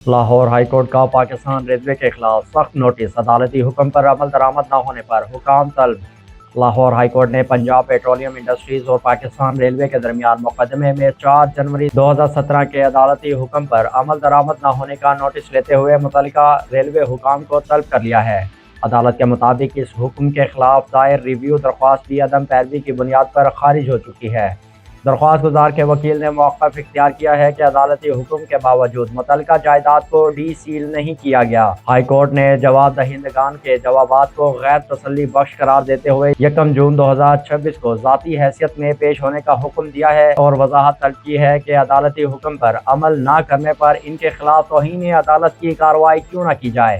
Lahore high court کا Pakistan railway کے خلاف سخت نوٹس، عدالتی حکم پر عمل درآمد نہ ہونے پر حکام طلب۔ لاہور ہائی کورٹ نے پنجاب پیٹرولیم انڈسٹریز اور پاکستان ریلوے کے درمیان مقدمے میں 4 جنوری 2017 کے عدالتی حکم پر عمل درآمد نہ ہونے کا نوٹس لیتے ہوئے متعلقہ ریلوے حکام کو طلب کر لیا ہے۔ عدالت کے مطابق اس حکم کے خلاف دائر ریویو درخواست بھی عدم پیروی کی بنیاد پر خارج ہو چکی ہے۔ درخواست گزار کے وکیل نے موقف اختیار کیا ہے کہ عدالتی حکم کے باوجود متعلقہ جائیداد کو ڈی سیل نہیں کیا گیا۔ ہائی کورٹ نے جواب دہندگان کے جوابات کو غیر تسلی بخش قرار دیتے ہوئے 1 جون 2026 کو ذاتی حیثیت میں پیش ہونے کا حکم دیا ہے اور وضاحت طلب کی ہے کہ عدالتی حکم پر عمل نہ کرنے پر ان کے خلاف توہین عدالت کی کارروائی کیوں نہ کی جائے۔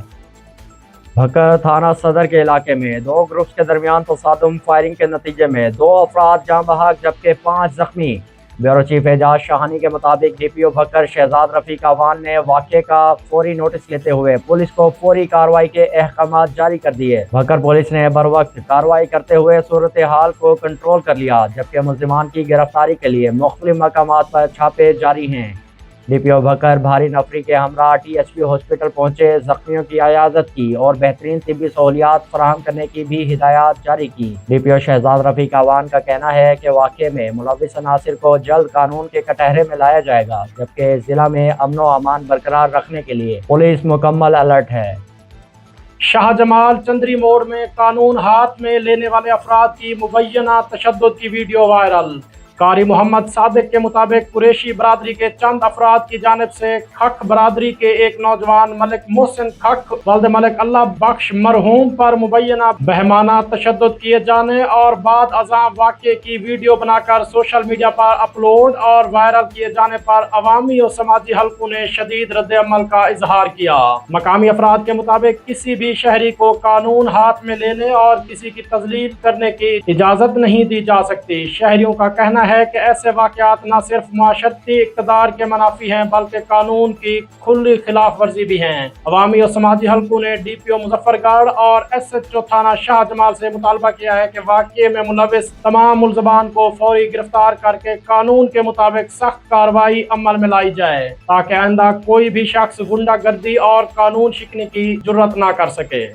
بھکر تھانہ صدر کے علاقے میں 2 گروپس کے درمیان تصادم فائرنگ کے نتیجے میں 2 افراد جاں بحق جبکہ 5 زخمی۔ بیورو چیف اعجاز شاہانی کے مطابق ڈی پی او بھکر شہزاد رفیق اعوان نے واقعے کا فوری نوٹس لیتے ہوئے پولیس کو فوری کارروائی کے احکامات جاری کر دیے۔ بھکر پولیس نے بروقت کارروائی کرتے ہوئے صورتحال کو کنٹرول کر لیا جبکہ ملزمان کی گرفتاری کے لیے مختلف مقامات پر چھاپے جاری ہیں۔ ڈی پی او بھکر بھاری نفری کے ہمراہ ٹی ایچ پی ہاسپٹل پہنچے، زخمیوں کی عیادت کی اور بہترین طبی سہولیات فراہم کرنے کی بھی ہدایات جاری کی۔ ڈی پی او شہزاد رفیق اعوان کا کہنا ہے کہ واقعے میں ملوث عناصر کو جلد قانون کے کٹہرے میں لایا جائے گا جبکہ ضلع میں امن و امان برقرار رکھنے کے لیے پولیس مکمل الرٹ ہے۔ شاہ جمال چندری موڑ میں قانون ہاتھ میں لینے والے افراد کی مبینہ تشدد کی ویڈیو وائرل۔ قاری محمد صادق کے مطابق قریشی برادری کے چند افراد کی جانب سے کھک برادری کے ایک نوجوان ملک محسن کھک ولد ملک اللہ بخش مرحوم پر مبینہ بہمانہ تشدد کیے جانے اور بعد ازاں واقعے کی ویڈیو بنا کر سوشل میڈیا پر اپلوڈ اور وائرل کیے جانے پر عوامی اور سماجی حلقوں نے شدید رد عمل کا اظہار کیا۔ مقامی افراد کے مطابق کسی بھی شہری کو قانون ہاتھ میں لینے اور کسی کی تذلیل کرنے کی اجازت نہیں دی جا سکتی۔ شہریوں کا کہنا ہے کہ ایسے واقعات نہ صرف معاشرتی اقتدار کے منافی ہیں بلکہ قانون کی کھلی خلاف ورزی بھی ہیں۔ عوامی اور سماجی حلقوں نے ڈی پی او مظفر گڑھ اور ایس ایچ او تھانہ شاہ جمال سے مطالبہ کیا ہے کہ واقعے میں ملوث تمام ملزمان کو فوری گرفتار کر کے قانون کے مطابق سخت کارروائی عمل میں لائی جائے تاکہ آئندہ کوئی بھی شخص غنڈہ گردی اور قانون شکنی کی جرات نہ کر سکے۔